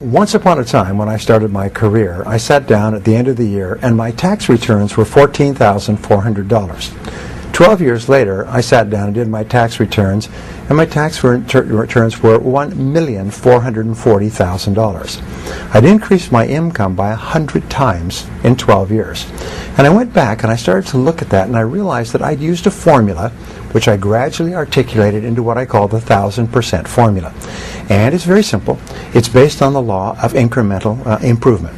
Once upon a time, when I started my career, I sat down at the end of the year and my tax returns were $14,400. 12 years later, I sat down and did my tax returns, and my tax returns were $1,440,000. I'd increased my income by 100 times in 12 years. And I went back and I started to look at that, and I realized that I'd used a formula which I gradually articulated into what I call the 1,000% formula. And it's very simple. It's based on the law of incremental improvement.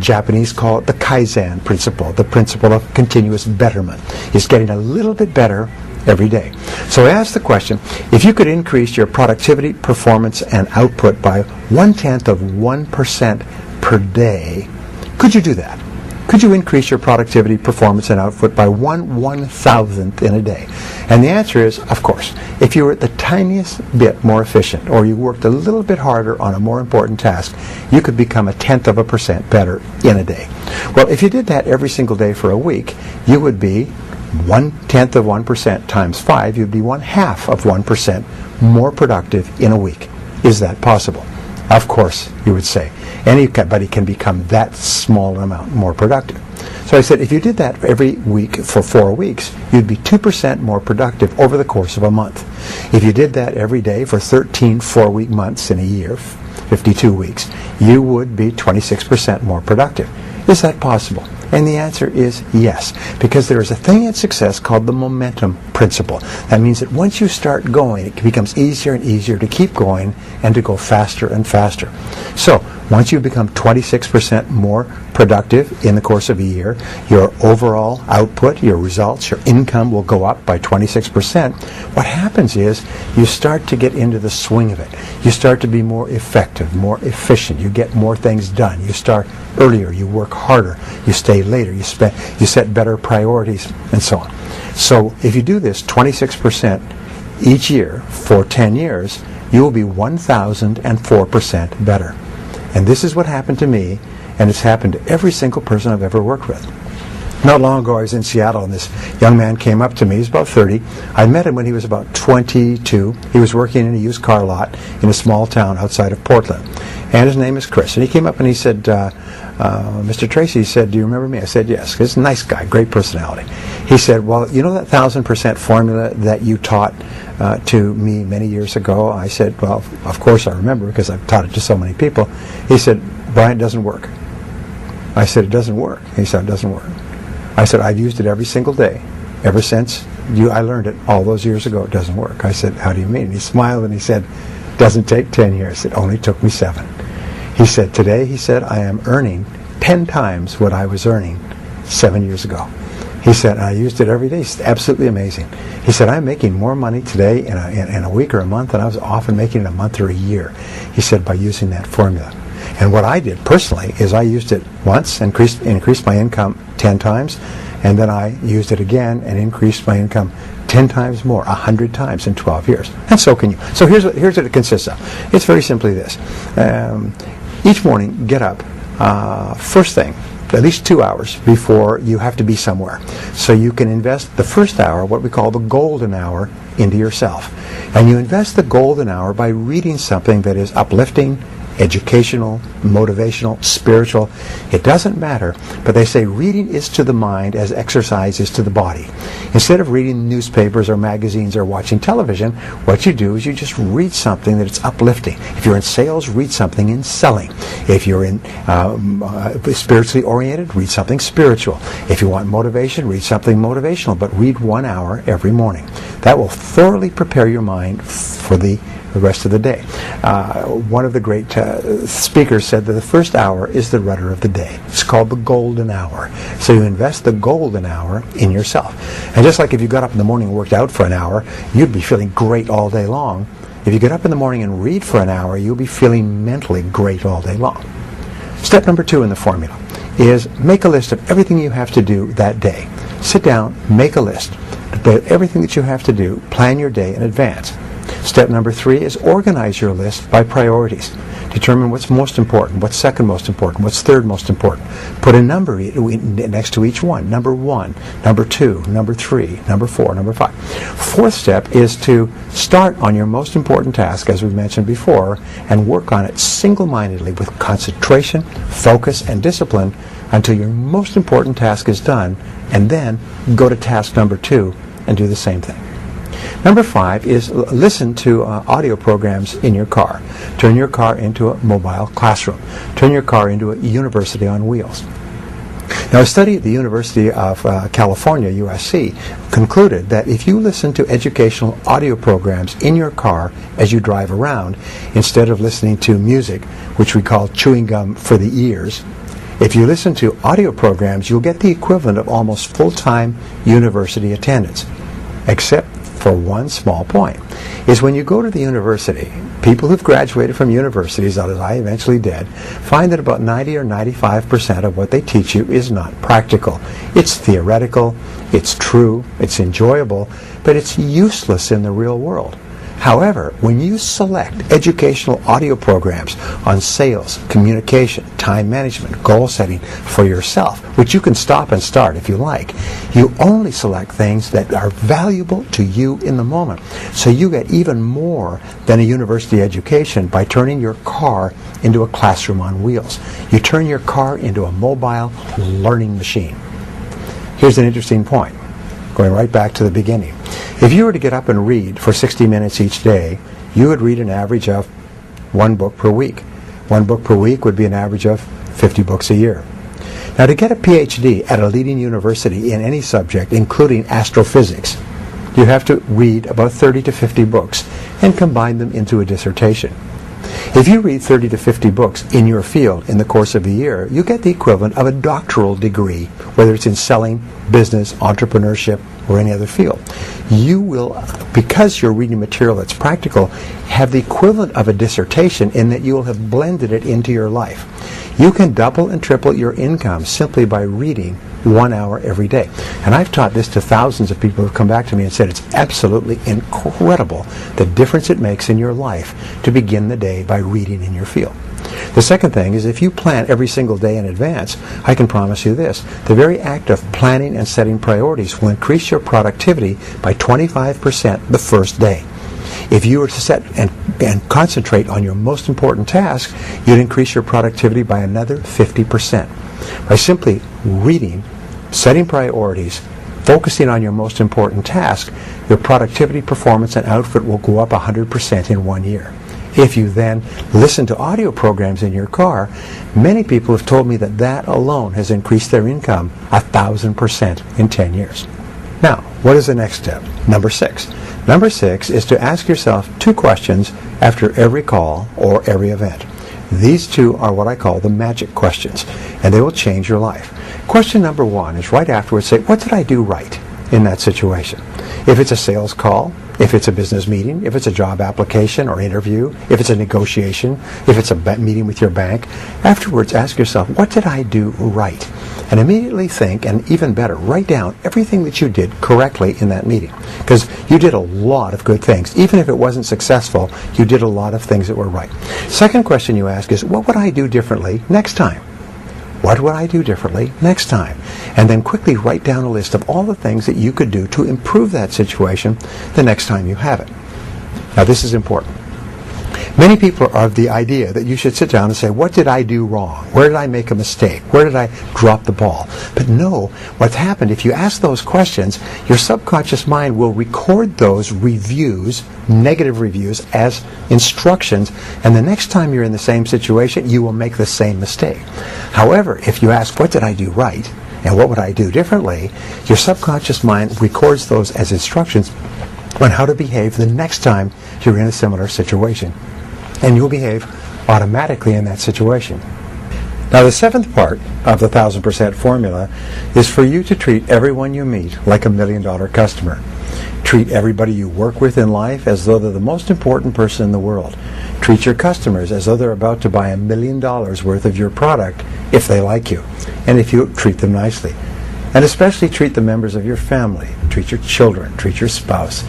Japanese call it the Kaizen principle, the principle of continuous betterment. It's getting a little bit better every day. So I asked the question, if you could increase your productivity, performance, and output by 0.1% per day, could you do that? Could you increase your productivity, performance, and output by 1/1000th in a day? And the answer is, of course. If you were the tiniest bit more efficient, or you worked a little bit harder on a more important task, you could become 0.1% better in a day. Well, if you did that every single day for a week, you would be 0.1% times 5, you'd be 0.5% more productive in a week. Is that possible? Of course, you would say. Anybody can become that small amount more productive. So I said, if you did that every week for 4 weeks, you'd be 2% more productive over the course of a month. If you did that every day for 13 4-week months in a year, 52 weeks, you would be 26% more productive. Is that possible? And the answer is yes, because there is a thing in success called the momentum principle. That means that once you start going, it becomes easier and easier to keep going and to go faster and faster. So, once you become 26% more productive in the course of a year, your overall output, your results, your income will go up by 26%. What happens is you start to get into the swing of it. You start to be more effective, more efficient. You get more things done. You start earlier. You work harder. You stay later. You set better priorities, and so on. So if you do this 26% each year for 10 years, you will be 1,004% better. And this is what happened to me, and it's happened to every single person I've ever worked with. Not long ago, I was in Seattle, and this young man came up to me. He was about 30. I met him when he was about 22. He was working in a used car lot in a small town outside of Portland. And his name is Chris. And he came up and he said, Mr. Tracy, he said, do you remember me? I said, yes. He's a nice guy, great personality. He said, well, you know that 1,000% formula that you taught to me many years ago? I said, well, of course I remember, because I've taught it to so many people. He said, Brian, it doesn't work. I said, it doesn't work. He said, it doesn't work. I said, I've used it every single day ever since I learned it all those years ago. It doesn't work. I said, how do you mean? And he smiled and he said, it doesn't take 10 years. It only took me 7. He said, today, he said, I am earning 10 times what I was earning 7 years ago. He said, I used it every day. It's absolutely amazing. He said, I'm making more money today in a week or a month than I was often making in a month or a year. He said, by using that formula. And what I did personally is I used it once, increased my income 10 times, and then I used it again and increased my income 10 times more, 100 times in 12 years. And so can you. So here's what it consists of. It's very simply this. Each morning, get up, first thing, at least 2 hours before you have to be somewhere. So you can invest the first hour, what we call the golden hour, into yourself. And you invest the golden hour by reading something that is uplifting, educational, motivational, spiritual. It doesn't matter, but they say reading is to the mind as exercise is to the body. Instead of reading newspapers or magazines or watching television, what you do is you just read something that is uplifting. If you're in sales, read something in selling. If you're in spiritually oriented, read something spiritual. If you want motivation, read something motivational, but read 1 hour every morning. That will thoroughly prepare your mind for the rest of the day. One of the great speakers said that the first hour is the rudder of the day. It's called the golden hour. So you invest the golden hour in yourself. And just like if you got up in the morning and worked out for an hour, you'd be feeling great all day long. If you get up in the morning and read for an hour, you'll be feeling mentally great all day long. Step number 2 in the formula is make a list of everything you have to do that day. Sit down, make a list of everything that you have to do, plan your day in advance. Step number 3 is organize your list by priorities. Determine what's most important, what's second most important, what's third most important. Put a number next to each one. Number 1, number 2, number 3, number 4, number 5. Fourth step is to start on your most important task, as we mentioned before, and work on it single-mindedly with concentration, focus, and discipline until your most important task is done, and then go to task number 2 and do the same thing. Number 5 is listen to audio programs in your car. Turn your car into a mobile classroom. Turn your car into a university on wheels. Now, a study at the University of California, USC, concluded that if you listen to educational audio programs in your car as you drive around, instead of listening to music, which we call chewing gum for the ears, if you listen to audio programs, you'll get the equivalent of almost full-time university attendance, except for one small point, is when you go to the university, people who've graduated from universities, as I eventually did, find that about 90 or 95% of what they teach you is not practical. It's theoretical, it's true, it's enjoyable, but it's useless in the real world. However, when you select educational audio programs on sales, communication, time management, goal setting for yourself, which you can stop and start if you like, you only select things that are valuable to you in the moment. So you get even more than a university education by turning your car into a classroom on wheels. You turn your car into a mobile learning machine. Here's an interesting point, going right back to the beginning. If you were to get up and read for 60 minutes each day, you would read an average of 1 book per week. 1 book per week would be an average of 50 books a year. Now, to get a PhD at a leading university in any subject, including astrophysics, you have to read about 30 to 50 books and combine them into a dissertation. If you read 30 to 50 books in your field in the course of a year, you get the equivalent of a doctoral degree, whether it's in selling, business, entrepreneurship, or any other field. You will, because you're reading material that's practical, have the equivalent of a dissertation in that you will have blended it into your life. You can double and triple your income simply by reading 1 hour every day. And I've taught this to thousands of people who have come back to me and said it's absolutely incredible the difference it makes in your life to begin the day by reading in your field. The second thing is, if you plan every single day in advance, I can promise you this: the very act of planning and setting priorities will increase your productivity by 25% the first day. If you were to set and concentrate on your most important task, you'd increase your productivity by another 50%. By simply reading, setting priorities, focusing on your most important task, your productivity, performance, and output will go up 100% in 1 year. If you then listen to audio programs in your car, many people have told me that that alone has increased their income 1,000% in 10 years. Now, what is the next step? Number 6. Number 6 is to ask yourself 2 questions after every call or every event. These 2 are what I call the magic questions, and they will change your life. Question number 1 is right afterwards, say, what did I do right in that situation? If it's a sales call, if it's a business meeting, if it's a job application or interview, if it's a negotiation, if it's a meeting with your bank, afterwards ask yourself, what did I do right? And immediately think, and even better, write down everything that you did correctly in that meeting. Because you did a lot of good things. Even if it wasn't successful, you did a lot of things that were right. Second question you ask is, what would I do differently next time? What would I do differently next time? And then quickly write down a list of all the things that you could do to improve that situation the next time you have it. Now, this is important. Many people are of the idea that you should sit down and say, what did I do wrong? Where did I make a mistake? Where did I drop the ball? But no, what's happened, if you ask those questions, your subconscious mind will record those reviews, negative reviews, as instructions, and the next time you're in the same situation, you will make the same mistake. However, if you ask, what did I do right? And what would I do differently? Your subconscious mind records those as instructions on how to behave the next time you're in a similar situation. And you'll behave automatically in that situation. Now, the 7th part of the 1,000% formula is for you to treat everyone you meet like $1 million customer. Treat everybody you work with in life as though they're the most important person in the world. Treat your customers as though they're about to buy $1 million worth of your product if they like you, and if you treat them nicely. And especially treat the members of your family. Treat your children, treat your spouse,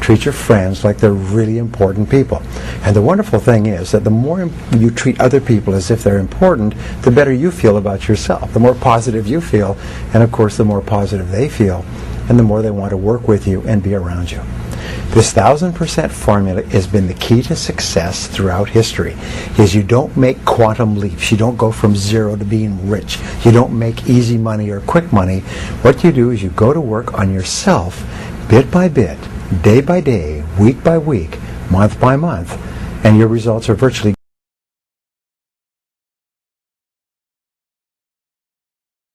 treat your friends like they're really important people. And the wonderful thing is that the more you treat other people as if they're important, the better you feel about yourself. The more positive you feel, and of course the more positive they feel, and the more they want to work with you and be around you. This 1000% formula has been the key to success throughout history. Is you don't make quantum leaps. You don't go from zero to being rich. You don't make easy money or quick money. What you do is you go to work on yourself bit by bit, day by day, week by week, month by month, and your results are virtually